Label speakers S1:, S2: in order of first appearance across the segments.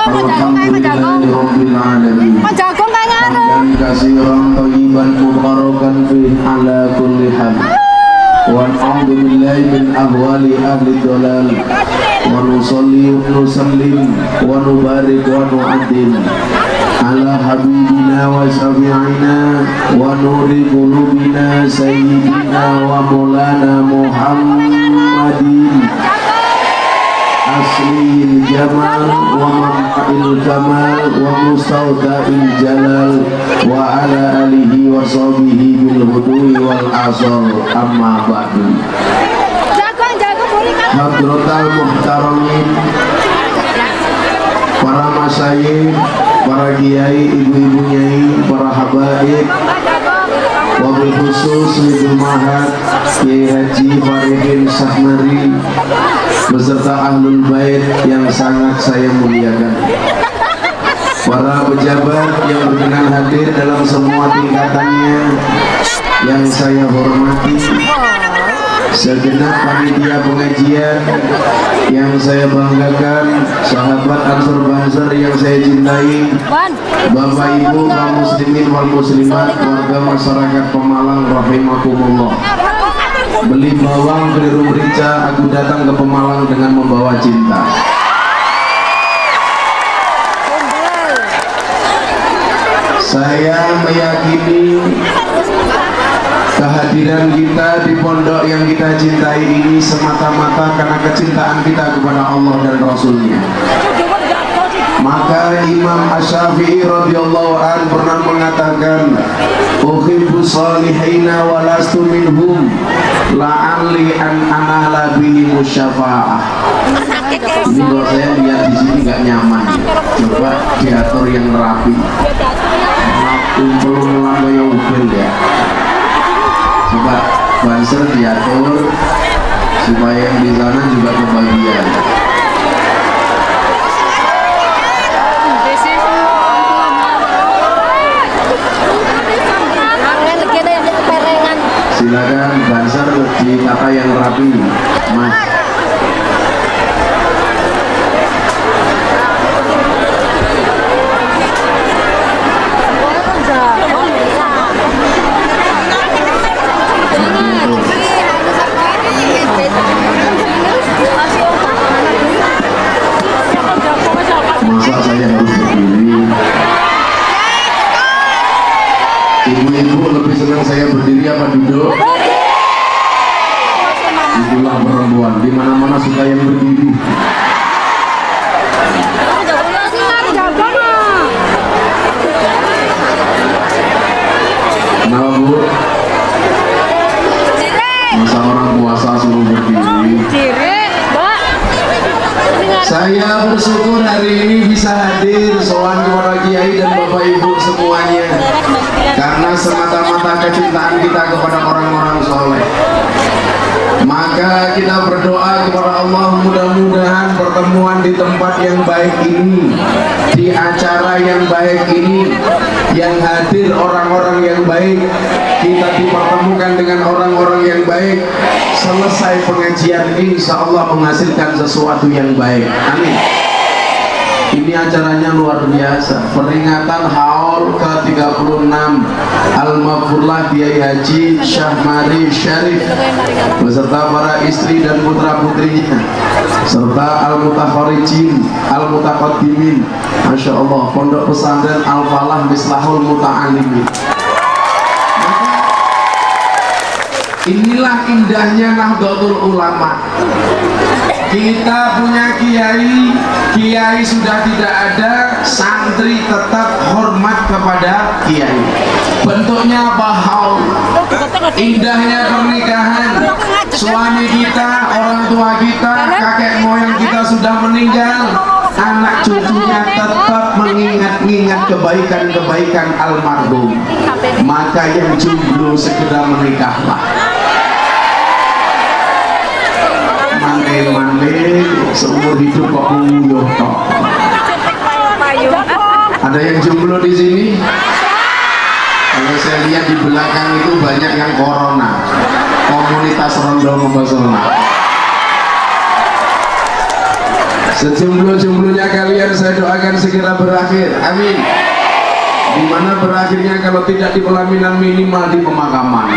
S1: Alhamdulillahirabbil alamin. Hamdan katsiran thayyiban mubarakan fihi ala kulli hal. Wa a'udzu billahi min ahwali ahli dhalal. Wa nusalli wa nusallim wa nubarik wa nu'addim ala habibina wa syafi'ina wa nuri qulubina sayyidina wa maulana Muhammadin asli jamal wa manfa'il kamal wa mustawda'il jalal wa ala alihi wa sahbihi bil hudui wal asal amma ba'du. Hadratal muhtaramin, para masyayikh, para kiai, ibu-ibu nyai, para habaib, wabil khusus Ibu Mahat Kiai Haji Faridin Sahmari beserta Ahlul Bait yang sangat saya muliakan, para pejabat yang berkenan hadir dalam semua tingkatannya yang saya hormati, segenap panitia pengajian yang saya banggakan, sahabat Ansor Banser yang saya cintai, Bapak Ibu kaum muslimin wal muslimat, warga masyarakat Pemalang rahimakumullah. Beli bawang beli merica, aku datang ke Pemalang dengan membawa cinta. Saya meyakini kehadiran kita di pondok yang kita cintai ini semata-mata karena kecintaan kita kepada Allah dan Rasulnya. Maka Imam Asy-Syafi'i radhiyallahu an pernah mengatakan, uhibbu salihina wa lastu minhum la'alli an anala bihim syafa'ah. Ini kalau saya lihat di sini nggak nyaman, coba diatur yang rapi, kumpul melambai ubel ya. Coba Banser diatur supaya yang di sana juga kebagian. Silakan Banser ditata yang rapi, Mas. Masa saya harus berdiri? Ibu-ibu lebih senang saya berdiri apa duduk? Itulah perempuan, di mana-mana suka yang berdiri. Kenapa Bu? Masa orang puasa suruh berdiri? Saya bersyukur hari ini bisa hadir sowan kepada kiai dan bapak ibu semuanya, karena semata-mata kecintaan kita kepada orang-orang soleh. Maka kita berdoa kepada Allah, mudah-mudahan pertemuan di tempat yang baik ini, di acara yang baik ini, yang hadir orang-orang yang baik, kita dipertemukan dengan orang-orang yang baik. Selesai pengajian insya Allah menghasilkan sesuatu yang baik. Amin. Ini acaranya luar biasa, peringatan haul ke-36 Al-Maghfurlah Kiai Haji Syahmari Syarif beserta para istri dan putra putrinya serta Al-Mutafarijin Al-Mutaqaddimin. Masya Allah, pondok pesantren Al-Falah Mislahul Muta'alimin. Inilah indahnya Nahdlatul Ulama. Kita punya kiai, kiai sudah tidak ada, santri tetap hormat kepada kiai. Bentuknya apa? Haul. Indahnya pernikahan, suami kita, orang tua kita, kakek moyang kita sudah meninggal, anak cucunya tetap mengingat-ingat kebaikan-kebaikan almarhum. Maka yang jomblo segera menikahlah. Mane-mane seumur hidup kok nguyuh toh. Ada yang jomblo di sini? Kalau saya lihat di belakang itu banyak yang corona, komunitas rondo membasona. Sejomblo-jomblonya kalian saya doakan segera berakhir, amin. Dimana berakhirnya kalau tidak di pelaminan minimal di pemakaman.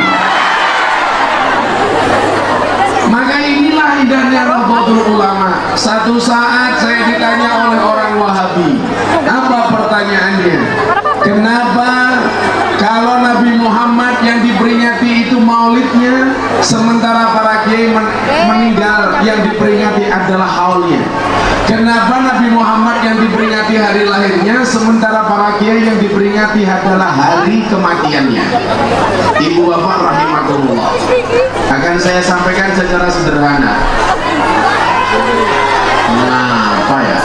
S1: Maka inilah indahnya Nahdlatul Ulama. Satu saat saya ditanya oleh orang Wahabi, apa pertanyaannya? Kenapa kalau Nabi Muhammad yang diperingati itu maulidnya, sementara para kiai meninggal yang diperingati adalah haulnya? Kenapa Nabi Muhammad yang diperingati hari lahirnya, sementara para kiai yang diperingati adalah hari kematiannya? Ibu bapak rahimakumullah, akan saya sampaikan secara sederhana. Nah, apa ya?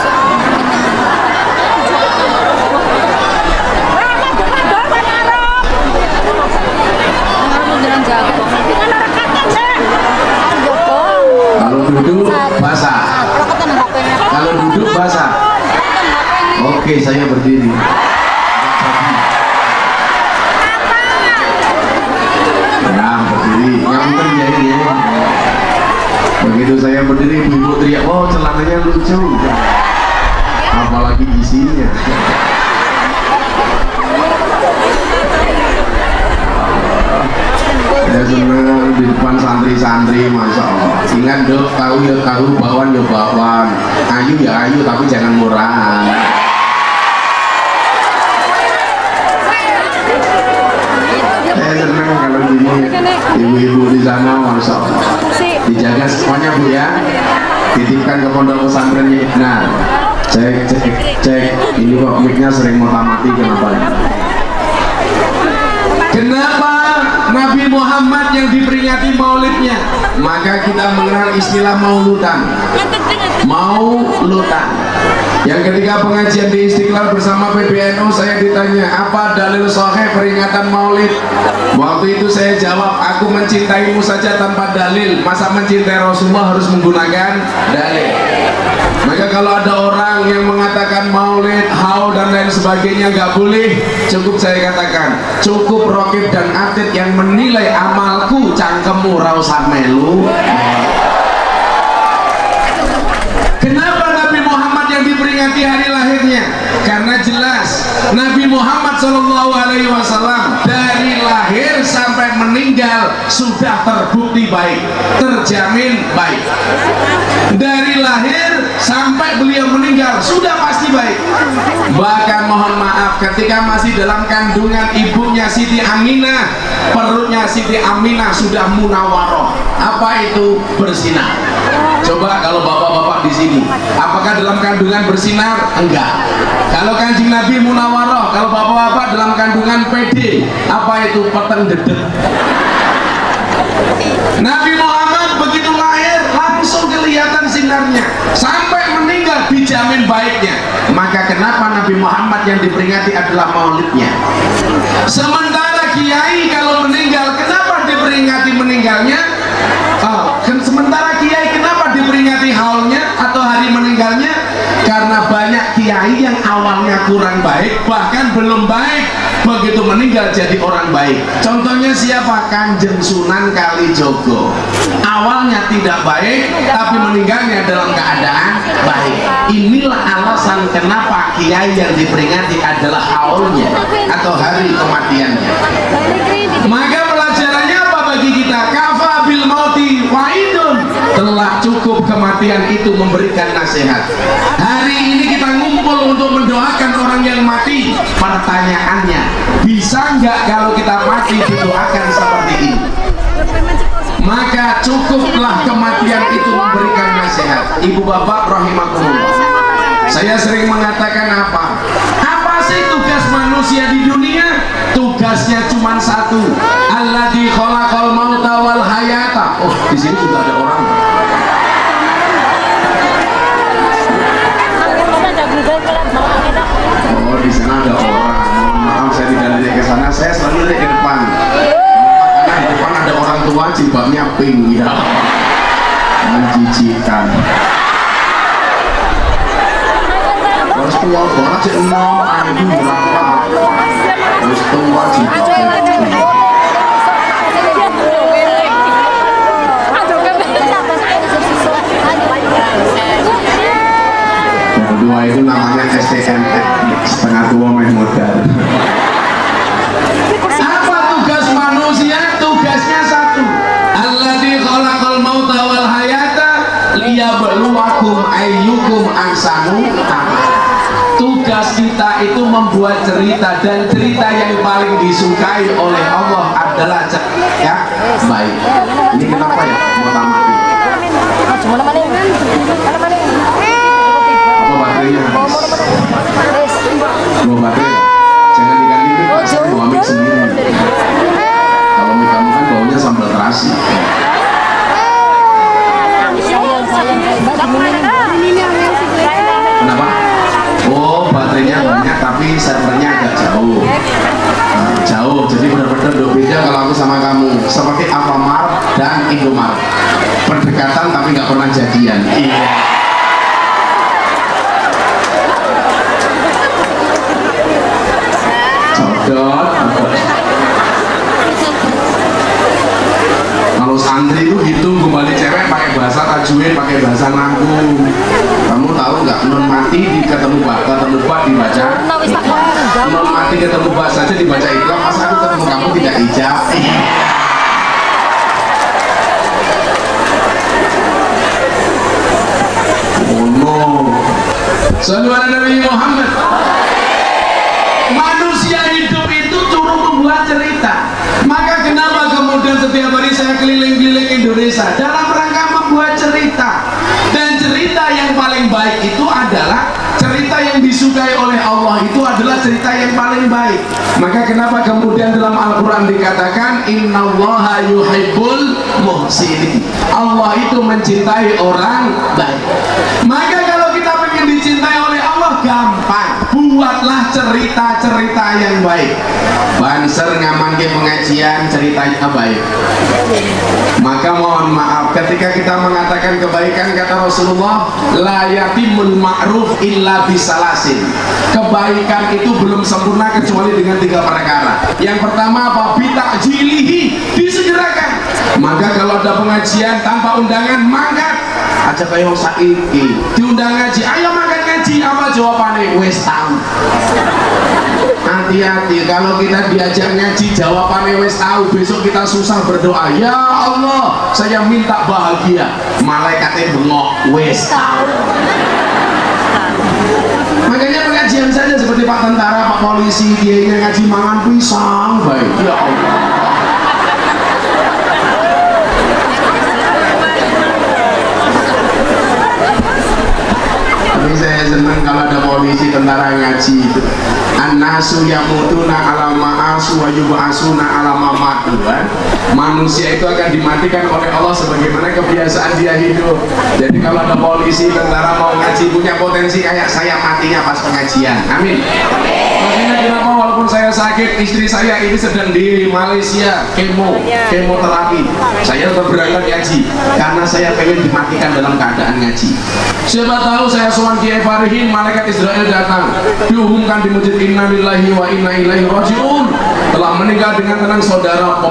S1: Kalau duduk basah, kalau duduk basah. Oke, saya berdiri. Nah, berdiri. Yang penting ya ini ya. Begitu saya berdiri, ibu teriak, oh celananya lucu. Apalagi isinya. Saya senang di depan santri-santri, masya Allah. Ingat dok, tahu ya tahu, bawan ya bawan, ayu ya ayu, tapi jangan murahan. Saya senang kalau gini, ibu-ibu di sana, masya Allah. Dijaga semuanya bu ya, titipkan ke pondok pesantrennya. Nah, cek, ini kok mic-nya sering mati kenapa? Kenapa Nabi Muhammad yang diperingati maulidnya? Maka kita mengenal istilah mauludan. Mauludan. Yang ketika pengajian di Istiqlal bersama PBNU, saya ditanya, apa dalil sahih peringatan maulid? Waktu itu saya jawab, aku mencintaimu saja tanpa dalil. Masa mencintai Rasulullah harus menggunakan dalil? Maka kalau ada orang yang mengatakan maulid, haul dan lain sebagainya nggak boleh, cukup saya katakan, cukup Rokib dan Atid yang menilai amalku, cangkemmu ra usah melu. Kenapa Nabi Muhammad yang diperingati hari lahirnya? Karena jelas Nabi Muhammad SAW dari lahir sampai meninggal sudah terbukti baik, terjamin baik. Dari lahir sampai beliau meninggal sudah pasti baik. Bahkan mohon maaf, ketika masih dalam kandungan ibunya Siti Aminah, perutnya Siti Aminah sudah munawaroh. Apa itu bersinar? Coba kalau bapak-bapak di sini, apakah dalam kandungan bersinar? Enggak. Kalau Kanjeng Nabi munawaroh, kalau bapak-bapak dalam kandungan PD, apa itu peteng dedet? Nabi Muhammad begitu lahir langsung kelihatan sinarnya, sampai meninggal dijamin baiknya. Maka kenapa Nabi Muhammad yang diperingati adalah maulidnya? Sementara kiai kalau meninggal, kenapa diperingati meninggalnya? Sementara kiai kenapa diperingati haulnya atau hari meninggalnya? Karena banyak kiai yang awalnya kurang baik, bahkan belum baik, begitu meninggal jadi orang baik. Contohnya siapa? Kanjeng Sunan Kalijogo. Awalnya tidak baik, tapi meninggalnya dalam keadaan baik. Inilah alasan kenapa kiai yang diperingati adalah haulnya atau hari kematiannya. Maka pelajarannya apa bagi kita? Kafa bil mauti waidun. Telah cukup kematian itu memberikan nasihat. Hari ini kita ngumpul untuk mendoakan orang yang mati. Pertanyaannya, bisa nggak kalau kita mati didoakan seperti ini? Maka cukuplah kematian itu memberikan nasihat. Ibu bapak rahimakumullah, saya sering mengatakan apa sih tugas manusia di dunia? Tugasnya cuma satu, alladzi khalaqal mauta wal hayata. Oh, di sini juga ada orang. Oh, di sana ada orang. Mohon maaf saya tidak lihat ke sana, saya selalu lihat ke depan. Karena di depan ada orang tua jilbabnya pink ya. Menjijikan. Terus tua banget sih mau anu berapa? Terus tua jilbabnya pink. tua itu namanya STM, setengah tua main modal. Apa tugas manusia? Tugasnya satu, alladzi khalaqal mauta wal hayata liyabluwakum ayyukum ahsanu amala. Tugas kita itu membuat cerita, dan cerita yang paling disukai oleh Allah adalah ya baik. Ini kenapa ya mau tamat? Apa baterainya habis? Mau baterai? Jangan diganti mic, bawa mic sendiri. Kalau mic kamu kan baunya sambal terasi. Kenapa? Oh, baterainya banyak tapi servernya agak jauh. Jauh, jadi benar-benar beda kalau aku sama kamu. Seperti Alfamart dan Indomaret, berdekatan tapi nggak pernah jadian. Iya. Codot. Kalau santri itu gitu, kembali cewek pakai bahasa tajwid, pakai bahasa nanggung. Kamu tahu nggak, non mati ketemu bak dibaca, non mati ketemu bak saja dibaca itu. Pas aku ketemu kamu tidak ijab. Oh no. Sallu ala Nabi Muhammad. Manusia hidup itu turut membuat cerita. Maka kenapa kemudian setiap hari saya keliling-keliling Indonesia dalam rangka membuat cerita. Dan cerita yang paling baik itu adalah cerita yang disukai oleh Allah, itu adalah cerita yang paling baik. Maka kenapa kemudian dalam Al-Quran dikatakan innallaha yuhibbul muhsinin, Allah itu mencintai orang baik. Maka kalau kita ingin dicintai oleh Allah, gampang, buatlah cerita-cerita yang baik. Banser ngaman ke pengajian ceritanya baik. Maka mohon maaf, ketika kita mengatakan kebaikan, kata Rasulullah, la yatimul ma'ruf illa bisalasin. Kebaikan itu belum sempurna kecuali dengan 3 perkara. Yang pertama apa? Bitakjilihi, disegerakan. Maka kalau ada pengajian tanpa undangan, mangkat aja kayak saiki diundang ngaji, ayo makan ngaji, apa jawabannya? Wes tahu. Hati-hati kalau kita diajak ngaji jawabannya wes tahu, besok kita susah berdoa, ya Allah saya minta bahagia, malaikatnya bengok, wes tahu. Makanya pengajian saja seperti Pak Tentara, Pak Polisi, dia ngaji mangan pisang baik, ya Allah. Tapi saya senang kalau ada polisi, tentara ngaji itu. An-nasu yamutuna ala ma'asu wa yub'asuna ala mamatu. Manusia itu akan dimatikan oleh Allah sebagaimana kebiasaan dia hidup. Jadi kalau ada polisi, tentara mau ngaji, punya potensi kayak saya matinya pas pengajian. Amin. Makanya kenapa walaupun saya sakit, istri saya ini sedang di Malaysia kemoterapi, saya tetap berangkat ngaji karena saya pengen dimatikan dalam keadaan ngaji. Siapa tahu saya sowan Kiai Farihin, malaikat Israel datang, diumumkan di masjid, inna lillahi wa inna ilaihi raji'un, telah meninggal dengan tenang saudara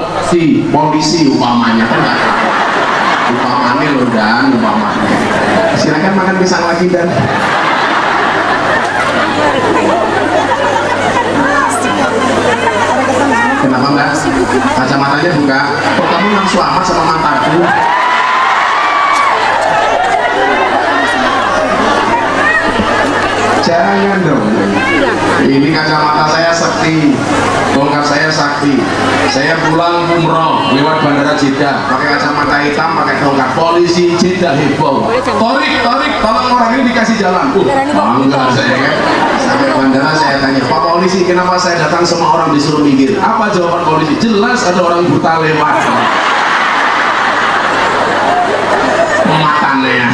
S1: polisi umpamanya, kan enggak? Umpamanya loh, dan umpamanya. Silakan makan pisang lagi dan. Kenapa mbak? Kacamatanya buka. Kok kamu langsung amat sama mataku? Jangan dong. Ini kacamata saya sakti, tongkat saya sakti. Saya pulang umroh lewat bandara Jeddah, pakai kacamata hitam, pakai tongkat. Polisi Jeddah heboh. Torik, tolong orang ini dikasih jalan. Bangga saya kan. Sampai bandara saya tanya, Pak Polisi, kenapa saya datang semua orang disuruh minggir? Apa jawaban polisi? Jelas ada orang buta lewat. Makannya.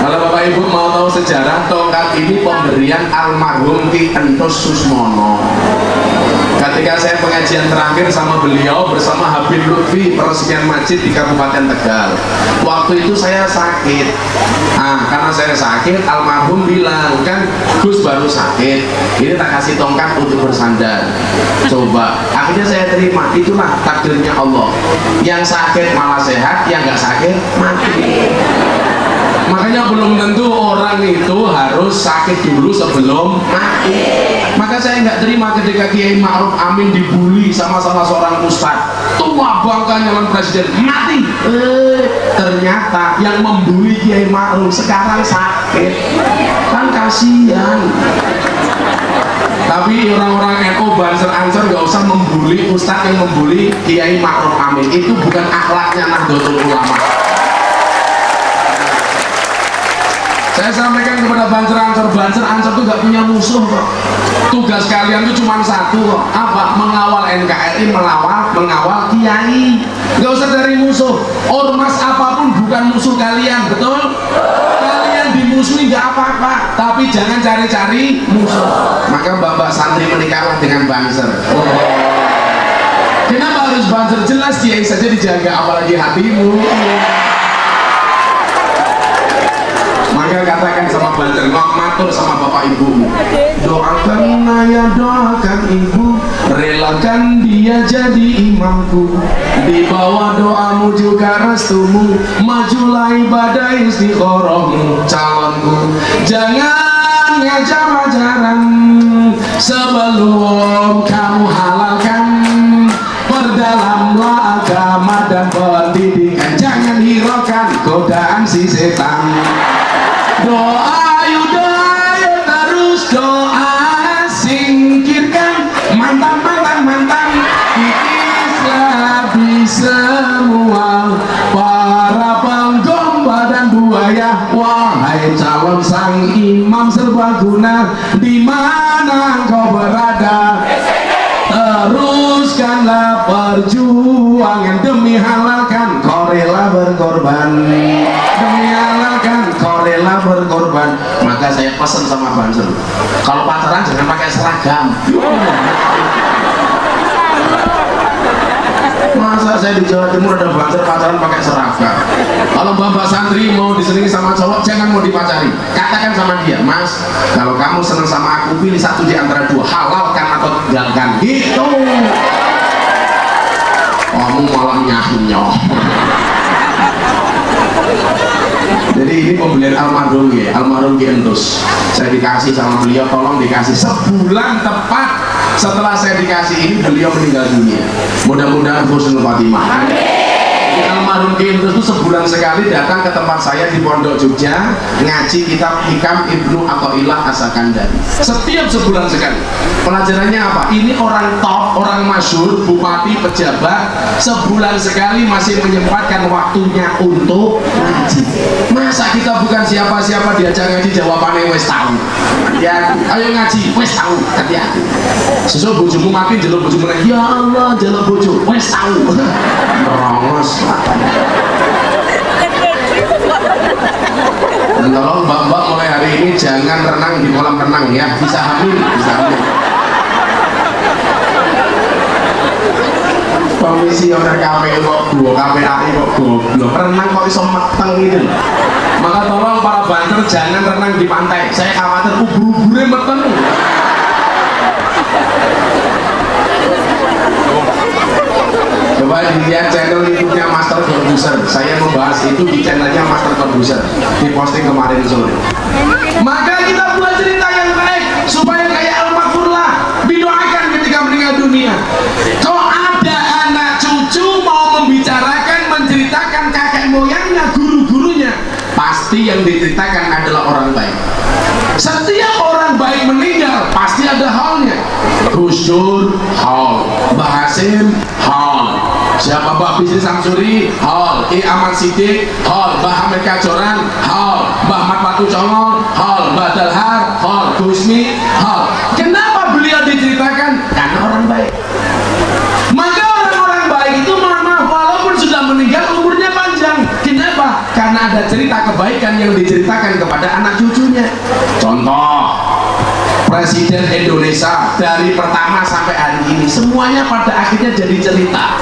S1: Kalau Bapak Ibu mau tahu sejarah, tongkat ini pemberian almarhum Ki Entus Susmono. Ketika saya pengajian terakhir sama beliau bersama Habib Lutfi peresmian masjid di Kabupaten Tegal, waktu itu saya sakit. Karena saya sakit, almarhum bilang, kan Gus baru sakit, ini tak kasih tongkat untuk bersandar. Coba, akhirnya saya terima. Itulah takdirnya Allah. Yang sakit malah sehat, yang nggak sakit mati.
S2: Makanya belum tentu orang itu harus sakit dulu sebelum mati. Maka saya nggak terima ketika Kiai Ma'ruf Amin dibully sama salah seorang ustadz, tua bangka nyalon presiden, mati. Ternyata yang membuli Kiai Ma'ruf sekarang sakit, kan kasihan. Tapi orang-orang NU Banser Ansor nggak usah membuli ustadz yang membuli Kiai Ma'ruf Amin. Itu bukan akhlaknya Nahdlatul Ulama. Saya sampaikan kepada Banser Ansor itu gak punya musuh kok. Tugas kalian itu cuma satu kok. Apa? Mengawal NKRI, mengawal Kiai. Gak usah dari musuh. Ormas apapun bukan musuh kalian, betul? Kalian dimusuhi gak apa-apa, tapi jangan cari-cari musuh. Maka Bapak santri menikahlah dengan Banser. Kenapa harus Banser? Jelas Kiai saja dijaga, apalagi hatimu. Maka katakan sama Banser, matur sama bapak ibumu, doakan ayah, doakan ibu, relakan dia jadi imamku, di bawah doamu juga restumu, majulah ibadah istiqorohmu, calonku. Jangan ngajar-ajaran sebelum kamu halalkan, perdalamlah agama dan pendidikan, jangan hiraukan godaan si setan. Doa yuk terus doa, singkirkan mantan kikislah di semua para penggomba dan buaya. Wahai calon sang imam serbaguna, di mana engkau berada, teruskanlah perjuangan demi halalkan, kau rela berkorban. Demi halalkan, kau rela berkorban. Maka saya pesan sama Banser, kalau pacaran jangan pakai seragam. Masa saya di Jawa Timur ada Banser pacaran pakai seragam? Kalau bapak santri mau diselingi sama cowok, jangan mau dipacari. Katakan sama dia, Mas, kalau kamu senang sama aku, pilih satu di antara dua, halalkan atau tinggalkan. Gitu. Kamu malah nyah-nyoh. Jadi ini pembelian almarhum Ki Entus. Saya dikasih sama beliau, tolong dikasih sebulan tepat setelah saya dikasih ini beliau meninggal dunia. Mudah-mudahan husnul khotimah. Almarhum Ki Entus itu sebulan sekali datang ke tempat saya di Pondok Jogja ngaji kitab Hikam Ibnu Athaillah As-Sakandari. Setiap sebulan sekali. Pelajarannya apa? Ini orang top, orang masyhur, bupati, pejabat, sebulan sekali masih menyempatkan waktunya untuk ngaji. Masa kita bukan siapa-siapa diajak ngaji jawabannya wes tahu. Ya, ayo ngaji, wes tahu, hati-hati. Sesuai bojomu makin jeluk bojomu lagi, ya Allah, jeluk bojo, wes tahu. Rongos. Dan tolong mbak-mbak mulai hari ini jangan renang di kolam renang ya, bisa hamil. Komisioner KPU kok dua KPAI kok goblok, renang kok iso meteng gitu. Maka tolong para Banser jangan renang di pantai, saya khawatir ubur-uburnya meteng. Coba dilihat channel YouTube-nya Master Producer. Saya membahas itu di channelnya Master Producer, di posting kemarin sore. Maka kita buat cerita yang baik supaya kayak Al-Maghfurlah, didoakan ketika meninggal dunia. Kalau ada anak cucu mau membicarakan, menceritakan kakek moyangnya, guru-gurunya, pasti yang diceritakan adalah orang baik. Setiap orang baik meninggal pasti ada halnya. Gus Dur, hal. Mbah Hasim, hal. Siapa Mbah Bisri Samsuri, hal. Ki Ahmad Siddiq, hal. Mbah Hamid Kajoran, hal. Mbah Ahmad Patu Congol, hal. Mbah Dalhar, hal. Gusmi, hal. Kenapa beliau diceritakan? Karena orang baik. Maka orang-orang baik itu maaf walaupun sudah meninggal umurnya panjang. Kenapa? Karena ada cerita kebaikan yang diceritakan kepada anak cucunya. Contoh, Presiden Indonesia dari pertama sampai hari ini semuanya pada akhirnya jadi cerita.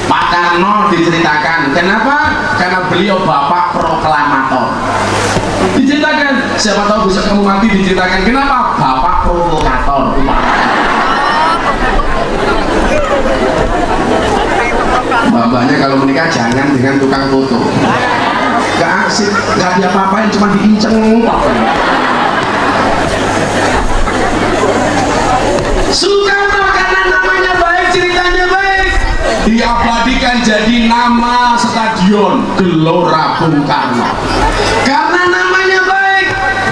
S2: Pak Karno diceritakan. Kenapa? Karena beliau bapak proklamator. Diceritakan. Siapa tahu bisa kamu mati diceritakan. Kenapa? Bapak provokator. Mbak-mbaknya kalau menikah jangan dengan tukang foto. gak asik, gak ada apa-apain, cuma diinceng. Soekarno karena namanya baik, ceritanya baik, diabadikan jadi nama stadion Gelora Bung Karno. Karena namanya baik,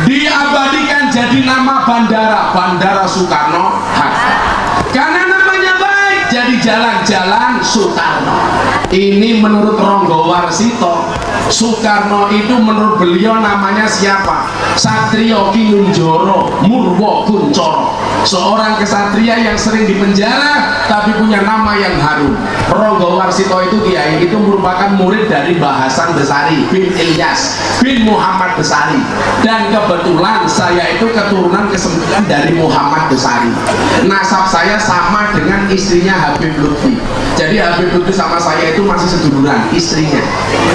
S2: diabadikan jadi nama bandara, Bandara Soekarno Hatta. Karena namanya baik, jadi jalan-jalan Soekarno. Ini menurut Ronggo Warsito. Soekarno itu menurut beliau namanya siapa? Satrio Kinunjoro Murwo Kuncoro, seorang kesatria yang sering dipenjara tapi punya nama yang harum. Ronggo Warsito itu kiai itu merupakan murid dari Mbah Hasan Besari bin Ilyas bin Muhammad Besari, dan kebetulan saya itu keturunan ke-9 dari Muhammad Besari. Nasab saya sama dengan istrinya Habib Lutfi. Jadi Habib Lutfi sama saya itu masih seduluran istrinya,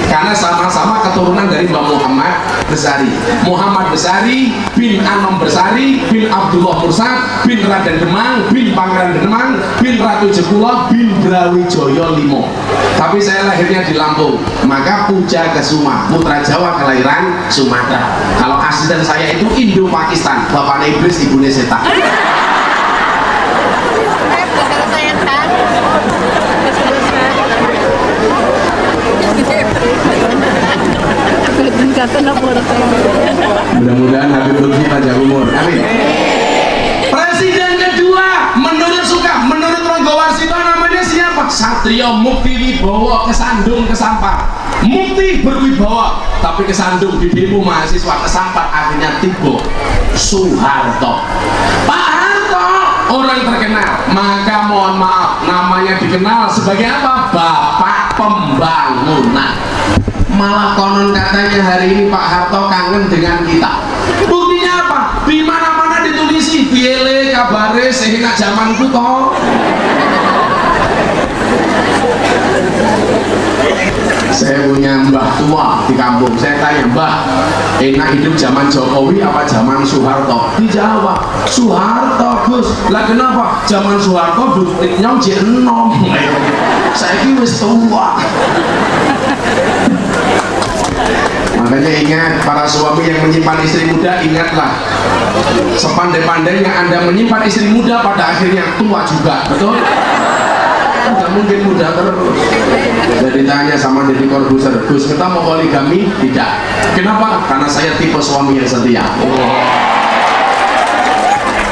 S2: karena sama-sama keturunan dari Mbah Muhammad Besari. Muhammad Besari bin Anom Besari bin Abdullah Mursad bin Raden Demang bin Pangeran Demang bin Ratu Jekulo bin Brawijaya Limo. Tapi saya lahirnya di Lampung, maka Puja Kesuma, putra Jawa kelahiran Sumatera. Kalau asisten saya itu Indo-Pakistan, bapaknya iblis, ibunya setan. Mudah-mudahan Habib Lutfi panjang umur, amin. Presiden kedua menurut Ronggo Warsito namanya siapa? Satrio Mukti Wibowo Kesandung Kesampar. Mukti berwibawa tapi kesandung di demo mahasiswa Kesampar, akhirnya tiba Soeharto. Pak Harto orang terkenal, maka mohon maaf namanya dikenal sebagai apa? Bapak Pembangunan. Malah konon katanya hari ini Pak Harto kangen dengan kita. Buktinya apa? Di mana-mana ditulisi biele kabare sehingga zamanku toh. Saya punya mbah tua di kampung. Saya tanya, Mbah, enak hidup zaman Jokowi apa zaman Soeharto? Dijawab, Soeharto, Gus. Lah kenapa? Zaman Soeharto duitnya jenom. Saya ini wis tua. Makanya ingat, para suami yang menyimpan istri muda, ingatlah, sepandai-pandainya Anda menyimpan istri muda, pada akhirnya tua juga, betul? Tidak mungkin muda terus. Jadi tanya sama Deddy Corbuzier, Gus, kita mau poligami? Tidak. Kenapa? Karena saya tipe suami yang setia.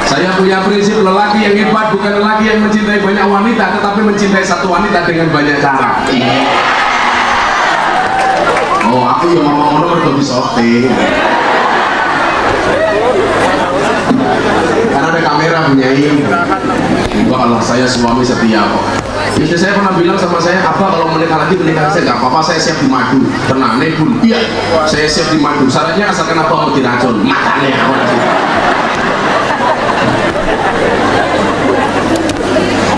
S2: Saya punya prinsip, lelaki yang hebat bukan lelaki yang mencintai banyak wanita, tetapi mencintai satu wanita dengan banyak cara. Oh, aku yang ngomong nomor bisa oke. Karena ada kamera punyai. Wah, saya suami setia kok. Istri saya pernah bilang sama saya, apa kalau menikah lagi menikah saya nggak apa-apa, saya siap dimadu. Tenang nih pun, iya, saya siap dimadu. Syaratnya asalkan apa mau diracun, makannya aku nanti.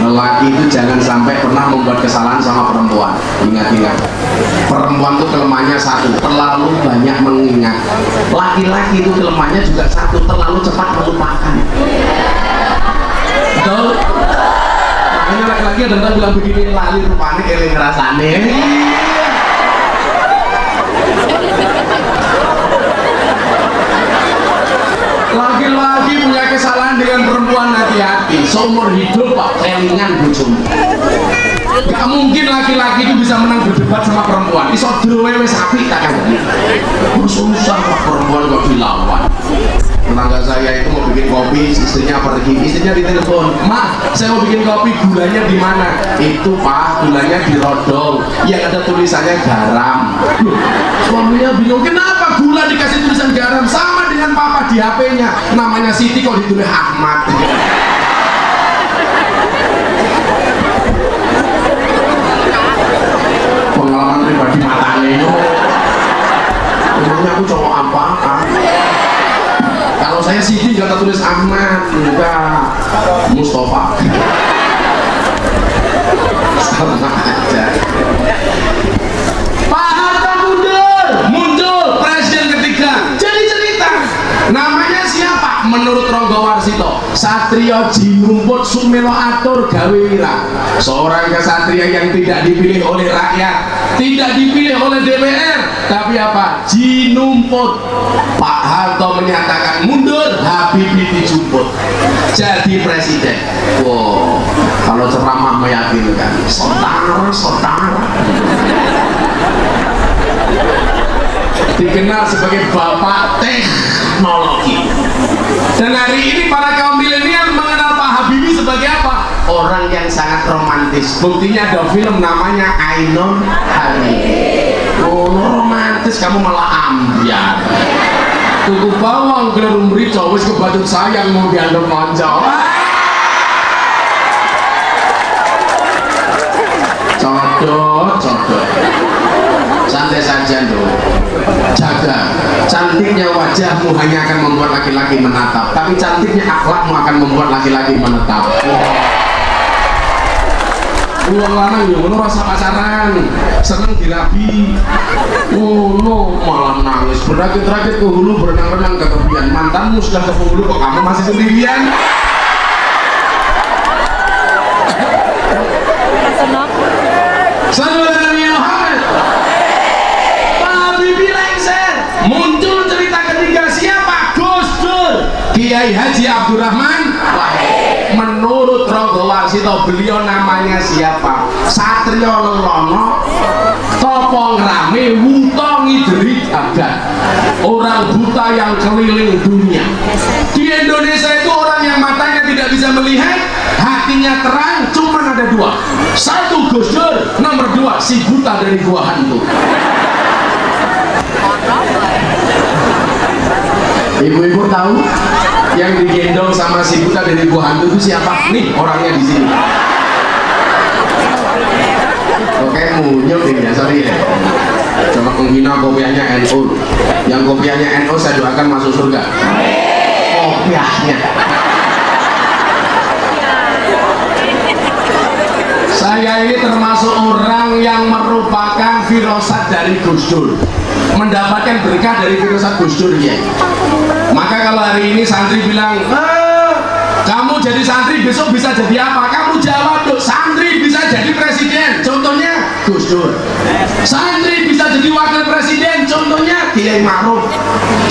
S2: Lelaki itu jangan sampai pernah membuat kesalahan sama perempuan. Ingat-ingat, perempuan itu kelemahannya satu, terlalu banyak mengingat. Laki-laki itu kelemahannya juga satu, terlalu cepat melupakan. Betul? Makanya laki-laki ada yang bilang begini, lali rupanya eling rasane. Laki-laki punya kesalahan dengan perempuan, hati-hati. Seumur hidup Pak, kelingan bojomu. Gak mungkin laki-laki itu bisa menang berdebat sama perempuan. Iso drowe wis apik tak kandhani. Susah Pak, perempuan kok dilawan. Tetangga saya itu mau bikin kopi, istrinya pergi, istrinya ditelepon, Mak, saya mau bikin kopi, gulanya di mana? Itu Pak, gulanya di rodong, yang ada tulisannya garam. Loh, suaminya bingung, kenapa gula dikasih tulisan garam? Sama dengan Papa di HP-nya, namanya Siti kok ditulis Ahmad. Pengalaman pribadi matanya itu, emangnya aku cowok apa-apa? Kalau saya Siti nggak tulis Ahmad, enggak Mustafa. Sama aja. Pak Harto muncul presiden ketiga. Jadi cerita, namanya siapa? Menurut Ronggo Warsito Warsito, satrio jinumput sumelo atur gawe wirang. Seorang kesatria yang tidak dipilih oleh rakyat, tidak dipilih oleh DPR, tapi apa? Jinumput. Pak Harto menyatakan mundur, Habibie dijemput jadi presiden. Wow, kalau ceramah meyakinkan, sotar dikenal sebagai bapak teknologi. Dan hari ini para kaum milenial mengenal Pak Habibie sebagai apa? Orang yang sangat romantis. Buktinya ada film namanya Ainun Habibie. Oh, romantis, kamu malah ambiar. Tuku bawang gelem mrica wis kebatut sayang mau diandep kanca. Codot. Santai saja dong. Jaga, cantiknya wajahmu hanya akan membuat laki-laki menatap, tapi cantiknya akhlakmu akan membuat laki-laki menetap. Uang lanang ya ngono rasa pacaran, seneng dirabi. Oh no, malah nangis, berakit-rakit ke hulu, berenang-renang ke tepian. Mantanmu sudah ke hulu, kok kamu masih sendirian? Sallallahu alaihi Muhammad. Pak Habibie lengser. Muncul cerita ketiga, siapa? Gus Dur, Kiai Haji Abdurrahman Wahid. Menurut Rogo Warsito, beliau namanya siapa? Satrio Lelono, Topong Rame, Wutongi Derit Abad. Orang buta yang keliling dunia. Di Indonesia itu orang yang matanya tidak bisa melihat, hatinya terang, cuma ada dua. Satu Gus Dur, nomor dua si buta dari gua hantu. Ibu-ibu tahu yang digendong sama si buta dari gua hantu itu siapa? Nih orangnya di sini. Oke, munyuk ya, sorry ya. Coba menghina kopiahnya NU. Yang kopiahnya NU saya doakan masuk surga. Kopiahnya. Saya ini termasuk orang yang merupakan firasat dari Gus Dur, mendapatkan berkah dari firasat Gus Dur ya. Maka kalau hari ini santri bilang, kamu jadi santri besok bisa jadi apa? Kamu jawab tuh, santri bisa jadi presiden, contohnya Gus Dur. Santri bisa jadi wakil presiden, contohnya Kiai Ma'ruf.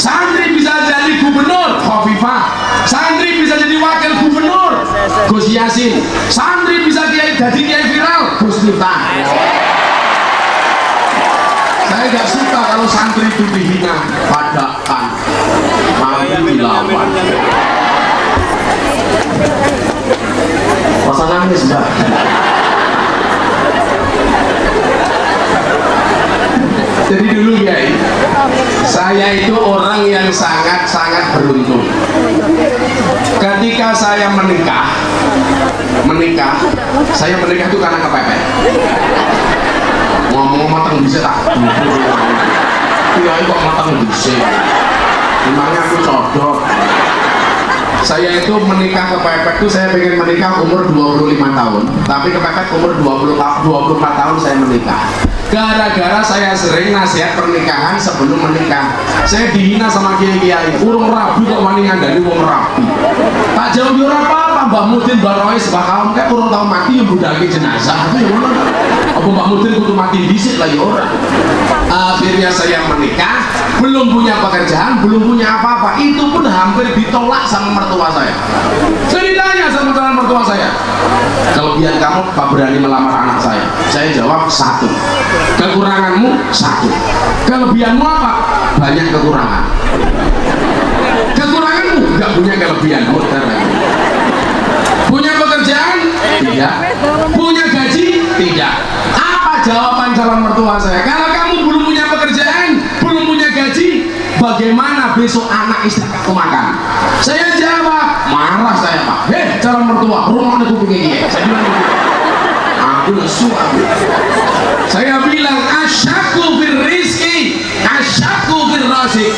S2: Santri bisa jadi gubernur, Khofifah. Santri bisa jadi wakil gubernur, Gus Yasin. Santri bisa jadi kiai viral, Gus Miftah. Saya gak suka kalau santri itu dihina, padakan, mampu dilawan. Masa nangis mbak? Jadi dulu ya, saya itu orang yang sangat beruntung. Ketika saya menikah, saya menikah itu karena kepepet. Ngomong matang bisa tak? Iya, kok matang bisa? Memangnya aku codot. Saya itu menikah kepepet itu, saya pengen menikah umur 25 tahun, tapi kepepet umur 24 tahun saya menikah. Gara-gara saya sering nasihat pernikahan sebelum menikah. Saya dihina sama kiai-kiai, urung rabi kok wani ngandani wong rabi. Tak jauh yo apa-apa, Mbah Mudin Barois bakal kayak urung tau mati yang budaki jenazah. Apa Mbah Mudin kudu mati dhisik lah ya ora. Akhirnya saya menikah, belum punya pekerjaan, belum punya apa-apa. Itu pun hampir ditolak sama mertua saya. Saya ditanya sama calon mertua saya, kelebihan kamu apa berani melamar anak saya? Saya jawab satu. Kekuranganmu satu. Kelebihanmu apa? Banyak kekurangan. Kekuranganmu nggak punya kelebihan. Punya pekerjaan? Tidak. Punya gaji? Tidak. Apa jawaban calon mertua saya? Kalau kamu belum punya pekerjaan, belum punya gaji, bagaimana besok anak istri kamu makan? Saya jawab, marah saya pak. Hei calon mertua, rumah aku begini. Saya bilang aku lesu aku. Saya bilang asyaku fir rizki, asyaku fir razik.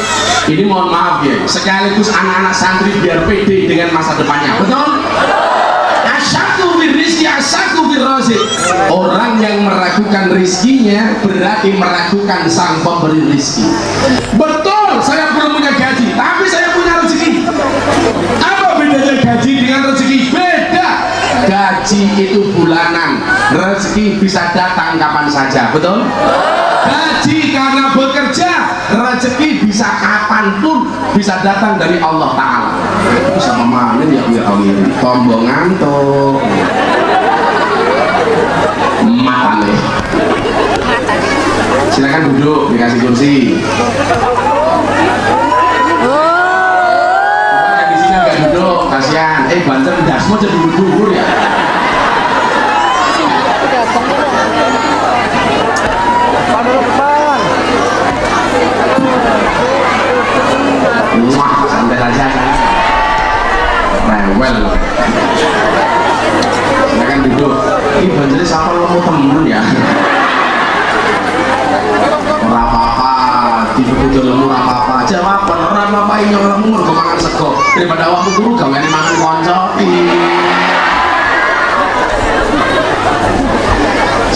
S2: Ini mohon maaf ya, sekaligus anak-anak santri biar pede dengan masa depannya. Betul? Asyaku fir rizki, asyaku fir razik. Orang yang meragukan rizkinya berarti meragukan sang pemberi rizki. Betul, saya belum punya gaji, tapi saya punya rezeki. Apa bedanya Gaji itu bulanan, rezeki bisa datang kapan saja, betul? Gaji karena bekerja, rezeki bisa kapanpun bisa datang dari Allah Ta'ala. Itu sama mana ya Awir? Tombol ngantuk mata nih. Silakan duduk, dikasih kursi. Yang di sini nggak duduk, kasihan. Banter dasmu jadi duduk ya. Wah, santai aja kan. Rewel. Silakan duduk. Ini banjirnya siapa lo mau temen ya? Ora apa-apa, dibutuh lemu ora apa-apa. Jawab ora apa-apa ini orang umur kok makan sego. Daripada awakmu guru gaweane makan kanca.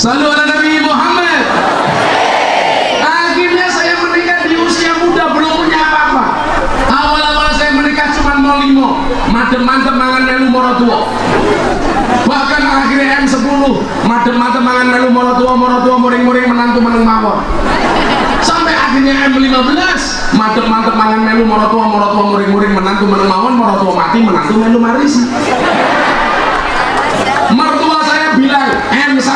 S2: Selalu ada Nabi Muhammad. Akhirnya saya menikah di usia muda, belum punya apa-apa. Awal-awal saya menikah cuma 05, madem-madem mangan melu moro tua. Bahkan akhirnya M10, madem-madem mangan melu moro tua, muring-muring menantu meneng mawon. Sampai akhirnya M15, madem-madem mangan melu moro tua, muring-muring menantu meneng mawon, moro tua mati, menantu melu marisi. Mertua saya bilang, M1,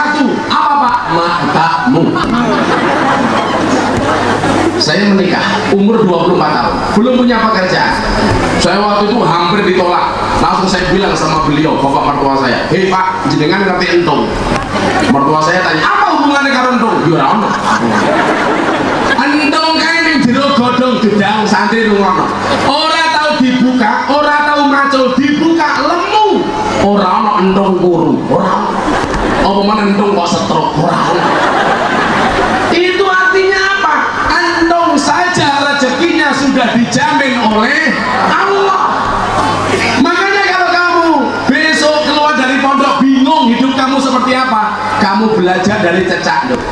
S2: apa Pak? Matamu. Saya menikah, umur 24 tahun, belum punya pekerjaan. Saya waktu itu hampir ditolak. Langsung saya bilang sama beliau, bapak mertua saya, hei Pak, jenengan ngerti entung? Mertua saya tanya, apa hubungannya karo entung? Yura ono. Entung kae ning jero godhong gedang santri rungono. Ora tahu dibuka, ora tahu macul, dibuka lemu. Ora ono entung kuru, ora. Apa men entung kok setruk, ora. Itu artinya apa? Entung saja rezekinya sudah dijamin oleh Allah. Makanya kalau kamu besok keluar dari pondok bingung hidup kamu seperti apa, kamu belajar dari Cecak Nduk.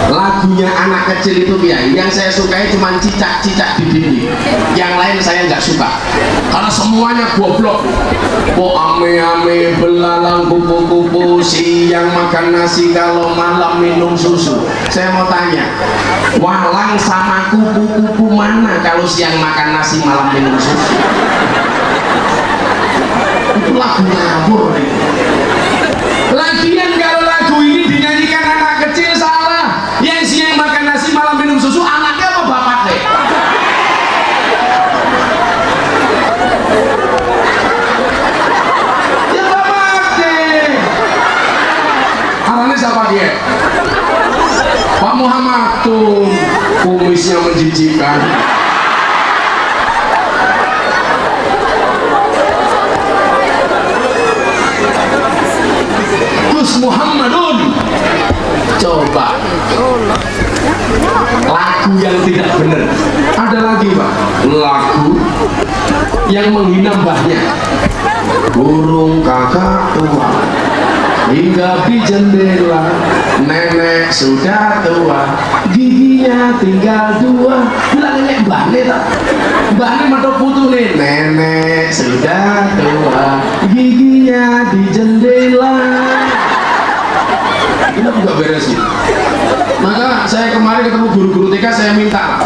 S2: Lagunya anak kecil itu Kiai, yang saya sukai cuma cicak-cicak di dinding, yang lain saya nggak suka karena semuanya goblok. Po ame-ame belalang kupu-kupu, siang makan nasi kalau malam minum susu. Saya mau tanya, walang sama kupu-kupu mana kalau siang makan nasi malam minum susu? Itu lagu ngawur. Lagian kalau lagu ini dinyanyikan anak kecil salah. Yang siang makan nasi malam minum susu anaknya apa bapaknya? Ya bapaknya. Arahnya siapa dia? Pak Muhammad tuh kumisnya menjijikan. Muhammadun. Coba lagu yang tidak benar. Ada lagi Pak, lagu yang menghina mbahnya. Burung kakak tua hingga di jendela, nenek sudah tua, giginya tinggal 2. Bilang nenek mbahnya tak? Mbahnya medok putu nih. Nenek sudah tua, giginya di jendela. Ini juga beresin. Maka saya kemarin ketemu guru-guru TK, saya minta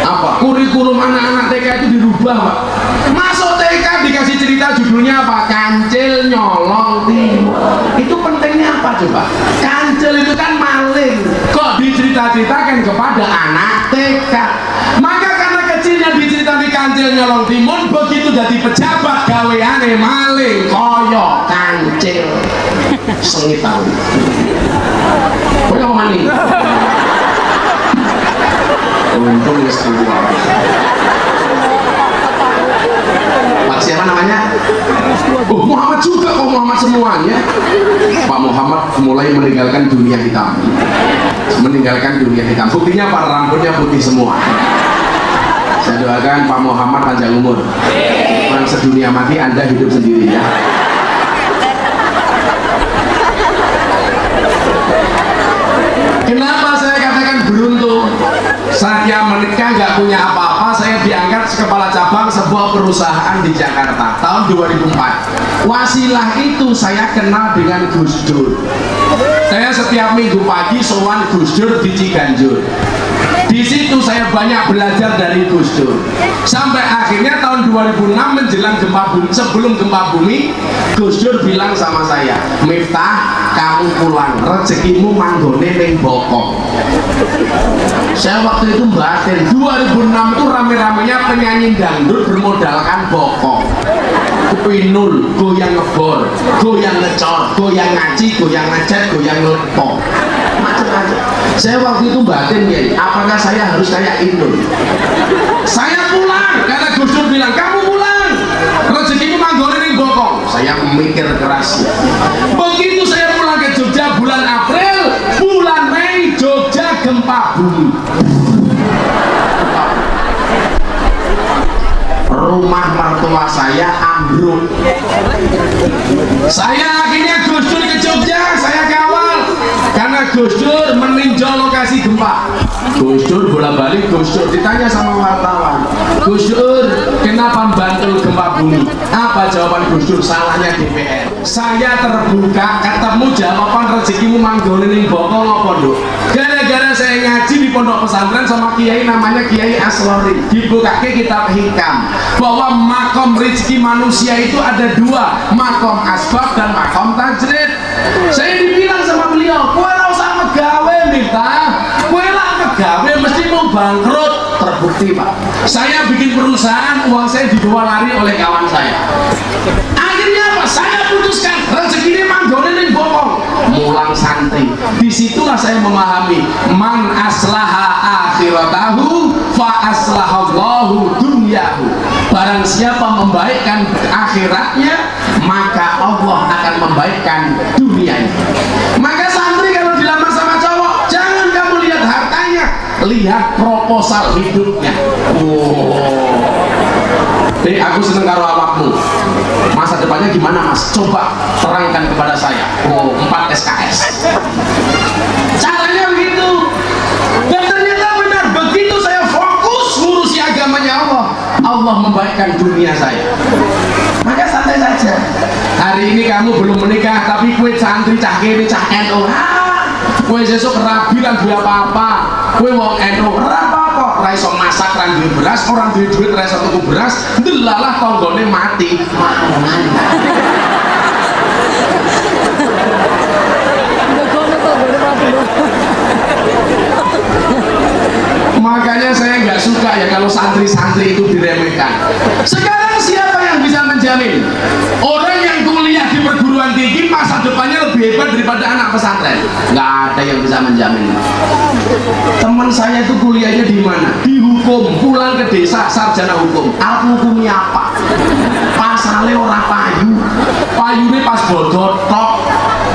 S2: apa? Kurikulum anak-anak TK itu dirubah Pak. Masuk TK dikasih cerita judulnya apa? Kancil nyolong timur. Itu pentingnya apa coba? Kancil itu kan maling. Kok dicerita-ceritakan kepada anak TK? Maka karena kecilnya diceritakan kancil nyolong timun, begitu jadi pejabat gaweane maling koyo kancil. Sengit tahu. Kok yang mani? Untung ya keluar. Pak siapa namanya? Oh Muhammad juga kok, Muhammad semuanya. Pak Muhammad mulai meninggalkan dunia hitam. Meninggalkan dunia hitam. Buktinya Pak rambutnya putih semua. Saya doakan Pak Muhammad panjang umur. Orang sedunia mati Anda hidup sendiri ya. Kenapa saya katakan beruntung? Saya menikah nggak punya apa-apa, bahwa saya diangkat kepala cabang sebuah perusahaan di Jakarta tahun 2004. Wasilah itu saya kenal dengan Gus Dur. Saya setiap minggu pagi sowan Gus Dur di Ciganjur. Di situ saya banyak belajar dari Gus Dur. Sampai akhirnya tahun 2006 menjelang gempa bumi, sebelum gempa bumi, Gus Dur bilang sama saya, "Miftah, kamu pulang, rezekimu manggone ning Bokong." Saya waktu itu batin 2006 itu rame-ramenya penyanyi dangdut bermodalkan Bokong. Pinul, goyang ngebor, goyang ngecor, goyang ngaji, goyang ngecet, goyang ngelepok, macam-macam. Saya waktu itu batin ya, apakah saya harus kayak Inul? Saya pulang karena Gus Dur bilang kamu pulang, rezekimu manggone ning Bokong. Saya mikir keras. Begitu saya pulang ke Jogja bulan April, bulan Mei Jogja gempa bumi. Rumah mertua saya ambruk. Saya akhirnya Gus Dur ke Jogja, saya kawal karena Gus Dur meninjau lokasi gempa. Gus Dur bolak-balik, Gus Dur ditanya sama wartawan, "Gus Dur, kenapa Bantul gempa bumi?" Apa jawaban Gus Dur? "Salahnya DPR." Saya terbuka, ketemu jawaban rezekimu manggone ning Bokong apa nduk? Gara-gara saya ngaji di pondok pesantren sama kiai namanya Kiai Aslori, dibukake kitab hikam bahwa makom rezeki manusia itu ada dua, makom asbab dan makom tajrid. Saya dibilang sama beliau, "Kowe ora usah megawe, Miftah. Kowe lak megawe mesti mau bangkrut." Terbukti, Pak. Saya bikin perusahaan, uang saya dibawa lari oleh kawan saya. Akhirnya apa? Saya putuskan rezeki ini manggone ning Bokong. Mulang santri. Disitulah saya memahami man aslaha akhiratahu fa aslahallahu dunyahu. Barang siapa membaikkan akhiratnya, maka Allah akan membaikkan dunianya. Maka santri kalau dilamar sama cowok, jangan kamu lihat hartanya, lihat proposal hidupnya. Aku seneng karo awakmu. Masa depannya gimana, Mas? Coba terangkan kepada saya. 4 SKS. Caranya begitu. Dan ternyata benar, begitu saya fokus ngurusi agamanya Allah, Allah membaikkan dunia saya. Maka santai saja. Hari ini kamu belum menikah, tapi kue santri cah kene cah NU. Kue sesuk rabi lan duwe apa-apa. Kue wong NU ora apa-apa, ora iso masak, ora duwe beras, ora duwe duit, ora iso tuku beras, ndelalah tanggane mati. Makanya saya nggak suka ya kalau santri-santri itu diremehkan. Sekarang siapa yang bisa menjamin orang yang kuliah di perguruan tinggi masa depannya lebih hebat daripada anak pesantren? Nggak ada yang bisa menjamin. Teman saya itu kuliahnya di mana? Di hukum, pulang ke desa sarjana hukum. Aku hukumnya apa? Pasale ora payu, payune pas bodot tok.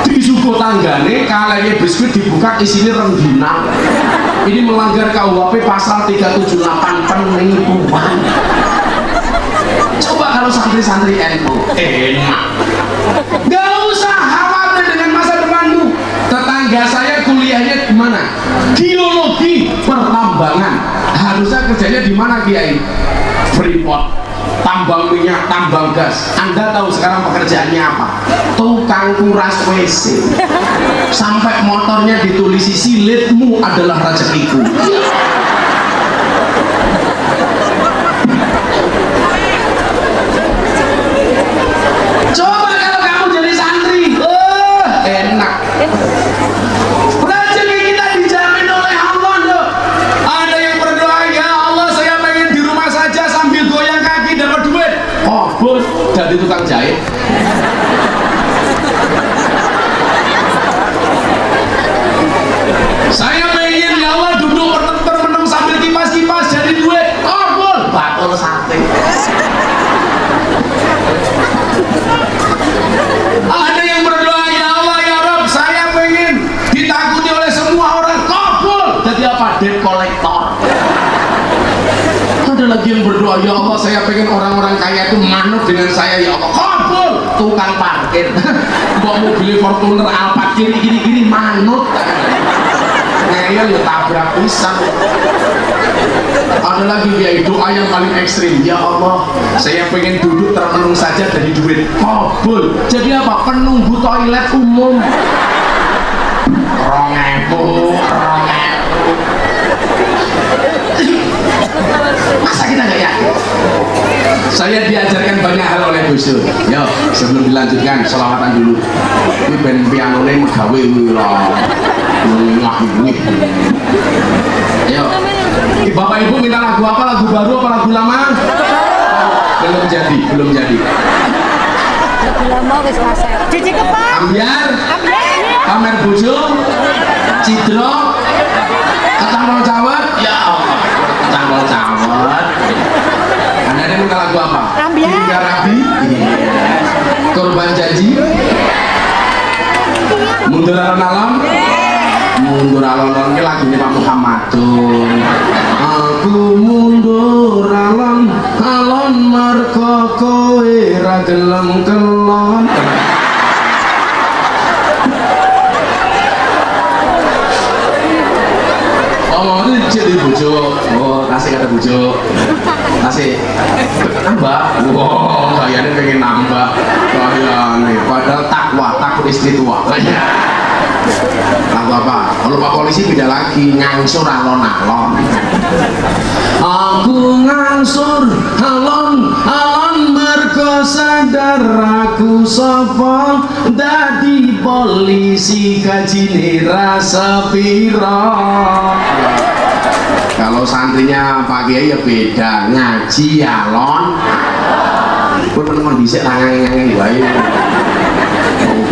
S2: Disuguh tanggane, kalengnya biskuit dibuka isinya rengginang. Ini melanggar KUHP pasal 378 penipuan. Coba kalau santri-santri NU enak, gak usah khawatir dengan masa depanmu. Tetangga saya kuliahnya di mana? Geologi pertambangan. Harusnya kerjanya di mana, Kiai? Freeport, tambang minyak, tambang gas. Anda tahu sekarang pekerjaannya apa? Tukang kuras WC. Sampai motornya ditulisi silitmu adalah rezekiku. Coba kalau kamu jadi santri, enak. Rezeki kita dijamin oleh Allah loh. Ada yang berdoa, "Ya Allah, saya pengen di rumah saja sambil goyang kaki dapat duit." Oh, bos, jadi tukang jahit. Saya pengen ya Allah duduk termenung sambil kipas-kipas jadi duit. Oh, bos, bakul sate. Ada yang berdoa, "Ya Allah ya Rob, saya pengen ditakuti oleh semua orang." Kabul, jadi apa? Debt collector. Ada lagi yang berdoa, "Ya Allah, saya pengen orang-orang kaya itu manut dengan saya." Ya Allah, kabul. Tukang parkir, mau beli Fortuner Alphard kiri manut. ngeyel ya tabrak pisan. Ada lagi dia doa yang paling ekstrim. Ya Allah, saya pengen duduk termenung saja dari duit. Kabul. Jadi apa? Penunggu toilet umum. Rongepo. Masa kita nggak ya? Saya diajarkan banyak hal oleh Gus Dur. Yo, sebelum dilanjutkan, selawatan dulu. Ini band piano ini megawe lah. Ayo, Bapak Ibu minta lagu apa? Lagu baru apa lagu lama? Belum jadi.
S3: Lagu lama wis kaset. Cici Kepang.
S2: Ambiar. Pamer bojo. Cidro. Kecamol cawet. Ya Allah, kecamol cawet. Anda ini minta lagu apa?
S3: Ambiar.
S2: Hingga Rabi. Korban janji. Mundur alon-alon. Mundur alon-alon ini lagunya Pak Muhammadun. Aku mundur alon-alon merko kowe ra gelem kelon. Oh, ini jadi bojo. Oh, kasih kata bojo. Kasih nambah. Wow, kayaknya pengen nambah. Kayaknya padahal takut istri tua. Lagu apa? Kalau Pak Polisi beda lagi, ngangsur alon-alon. Aku ngangsur alon-alon mergo sadar aku sapa dadi polisi gajine ra sepiro. Kalau santrinya Pak Kiai ya beda, ngaji alon. Pun teman bisa tangan-tangan wae.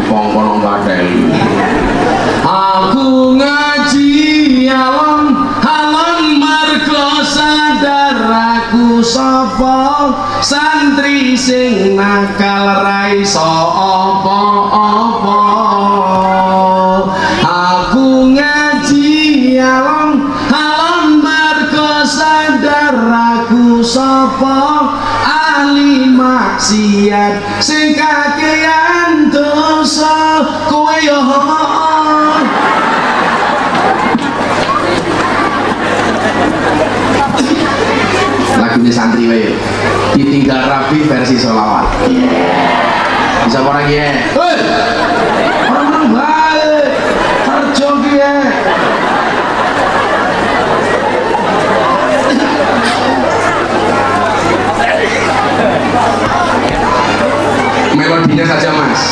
S2: Pong-pong badan. Aku ngaji alon mergo sadar aku sapa santri sing nakal ra iso apa-apa. Aku ngaji alon mergo sadar aku sapa ahli maksiat sing kakean dosa kowe yo. Lagunya santri wae ditinggal rapi versi sholawat. Bisa orang ya? Hei, orang baik kerja ya. Melodinya saja mas,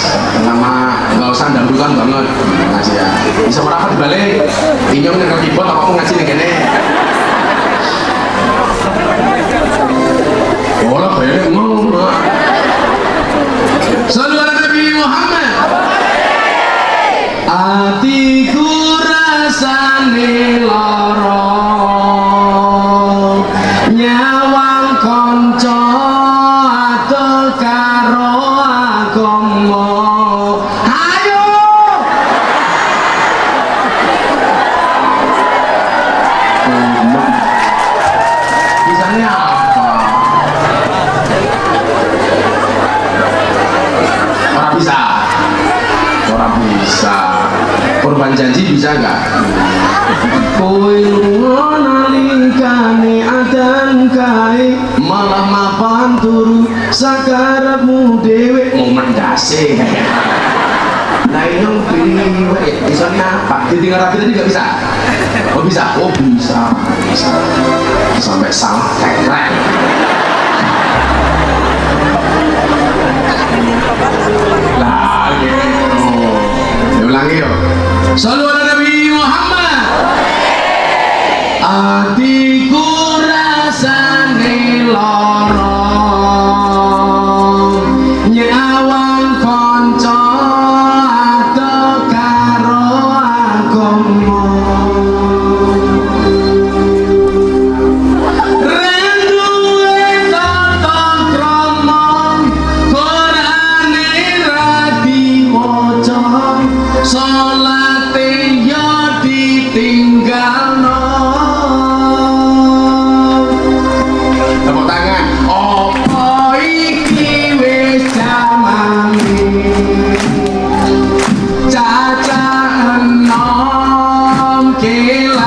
S2: nama nggak usah dangdutan banget. Makasih ya. Bisa merapat balik. Inyong nyekel keyboard apa mau ngaji nih gini? Oh lah kayaknya mau. Sallu ala Nabi Muhammad. Atiku rasane lara nyawang konco atau karo agama. Ayo bisanya apa? Orang bisa korban janji bisa nggak? Kowe lunga nalingkane adan kae malah mapan turu sakarepmu dhewe momen dase. Nah ini piwe bisa apa? Ditinggal rapi tadi nggak bisa? Oh bisa? Oh bisa sampai salah kekrek. Lah gitu. Ulangi yuk. Sallu ala Nabi Muhammad. Atiku rasane lara nyawang kanca ado karo agama. Renduwe tata krama Qur'ane ra diwaca salate yo ditinggalno. Tepuk tangan. Apa iki wis jamane cacah enom kelan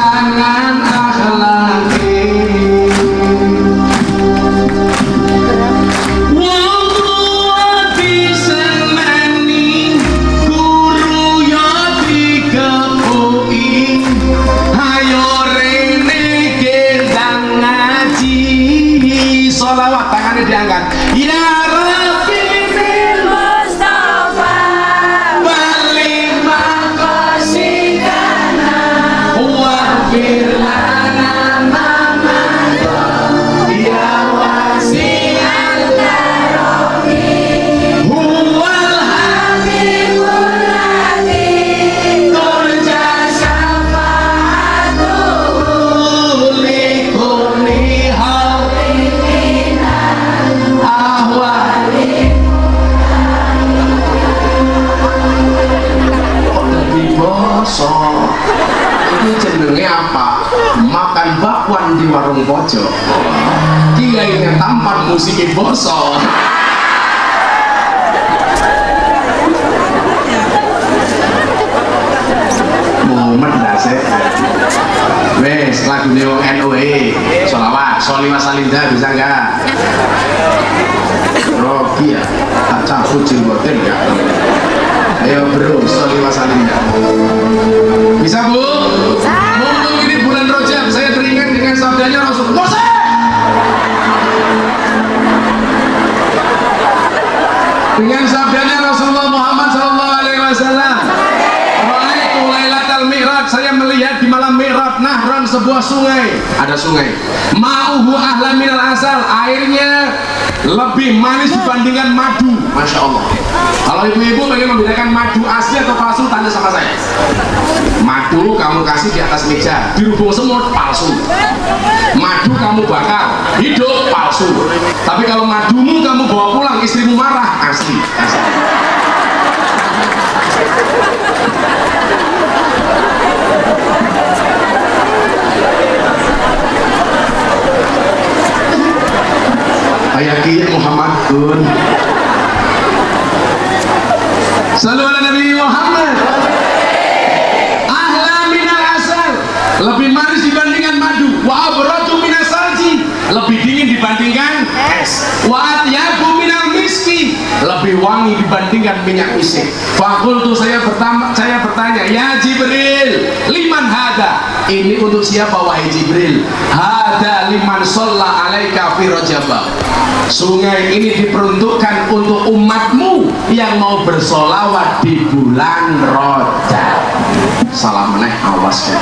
S2: pojok. Kiainya tampan musik bosok. Momen dasar. Wes lagu wong NOE, sholawat, sholawat salinda bisa enggak? Rogi ya, tak cabut jenggotin ya. Ayo bro, sholawat salinda. Bisa bu? Mumpung ini bulan Rajab, saya teringat dengan sabdanya Rasulullah. Dengan sabdanya Rasulullah Muhammad SAW. Saya melihat di malam Mi'raj nahran sebuah sungai, ada sungai ma'uhu ahla minal asal, airnya lebih manis dibandingkan madu. Masya Allah. Kalau ibu-ibu pengen membedakan madu asli atau palsu, tanya sama saya. Madu kamu kasih di atas meja dirubung semut, palsu. Madu kamu bakar hidup, palsu. Tapi kalau madumu kamu bawa pulang istrimu marah, asli. Ayaki Muhammad Gun. Sallallahu alaihi Nabi Muhammad. Ahla minal asal, lebih manis dibandingkan madu. Wa abratu minas salji, lebih dingin dibandingkan es. Wa atyabu minal miski, lebih wangi dibandingkan minyak misik. Fakultu saya bertanya, ya Jibril, liman hada? Ini untuk siapa wahai Jibril? Hada liman sholla alaika fi rajabah. Sungai ini diperuntukkan untuk umatmu yang mau bersolawat di bulan Rajab. Salam meneh, awas ya.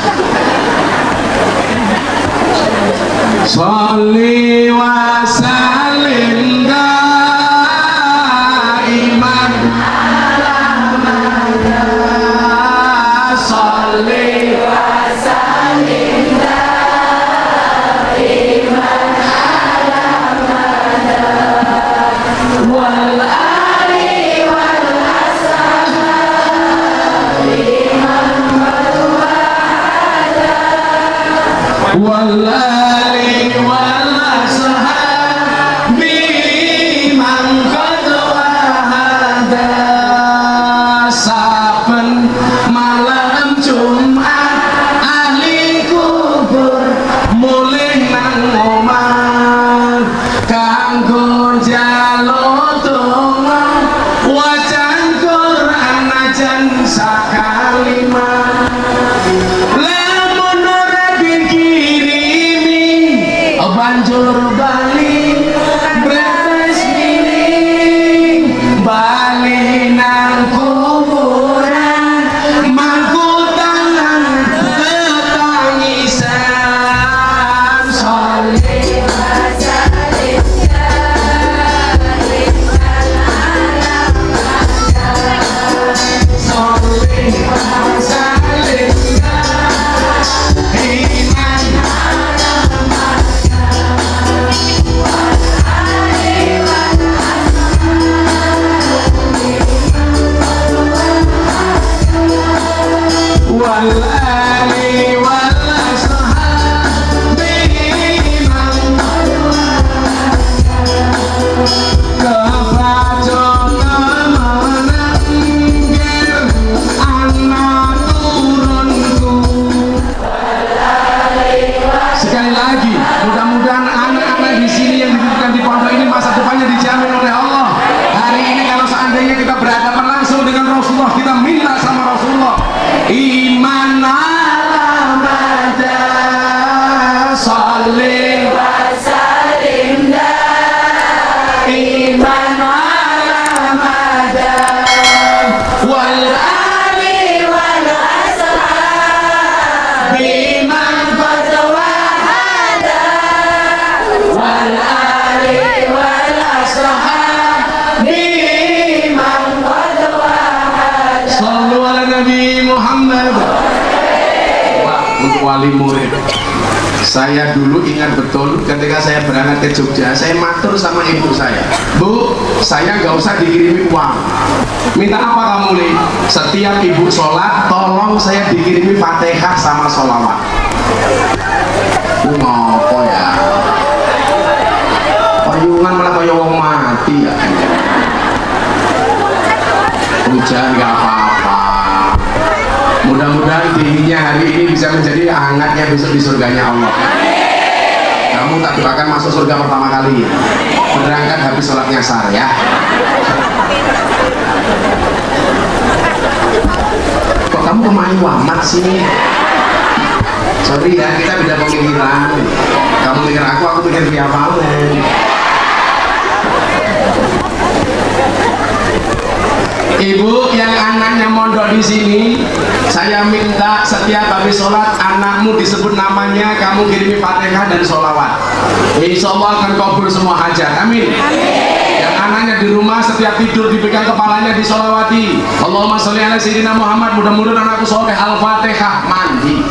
S2: Sholli wa sallim daiman sholli wa sallim daiman wal ali wal ashabi man wal ali wal ashabi man qad wahada. Saben malam Jumat ahli kubur mulih nang omah kanggo njaluk donga wacan Quran najan sakalimah. Lamun ora dikirimi banjur bali beres miring bali nang kuburan mangku tangan ketangisan. Sholli wa sallim sholli wa sallim wal ali wal ashabi man kebaca menanggir anak turunku. Sekali lagi, mudah-mudahan anak-anak di sini yang dititipkan di pondok ini masa depannya dijamin oleh Allah. Hari ini kalau seandainya kita berhadapan langsung dengan Rasulullah, kita minta sama Rasulullah, iman alamada sholli wa sallim iman alamada wal ali wal ashabi man qad wahada wal ali wal ashabi man qad wahada. Shallu ala Nabi Muhammad. Pak, untuk wali murid, saya dulu ingat betul ketika saya berangkat ke Jogja, saya matur sama ibu saya, Bu, saya nggak usah dikirimi uang. Minta apa kamu nih? Setiap ibu sholat, tolong saya dikirimi Fatihah sama sholawat. Ngopo ya? lingkungan malah kayak wong mati ya. Hujan nggak apa-apa. Mudah-mudahan dinginnya hari ini bisa menjadi hangatnya besok di surganya Allah. Kamu tak doakan masuk surga pertama kali. Berangkat habis sholat nyasar ya. Kok kamu kemarin wamat sih? Sorry ya, kita beda pemikiran. Kamu mikir aku mikir dia apa? Ibu yang anaknya mondok di sini, saya minta setiap habis sholat anakmu disebut namanya, kamu kirimi Fatihah dan sholawat. Insya Allah akan kabul semua hajat. Amin. Yang anaknya di rumah setiap tidur dipegang kepalanya disolawati. Allahumma sholli ala sayyidina Muhammad. Mudah-mudahan anakku soleh. Al-Fatihah. Mandi.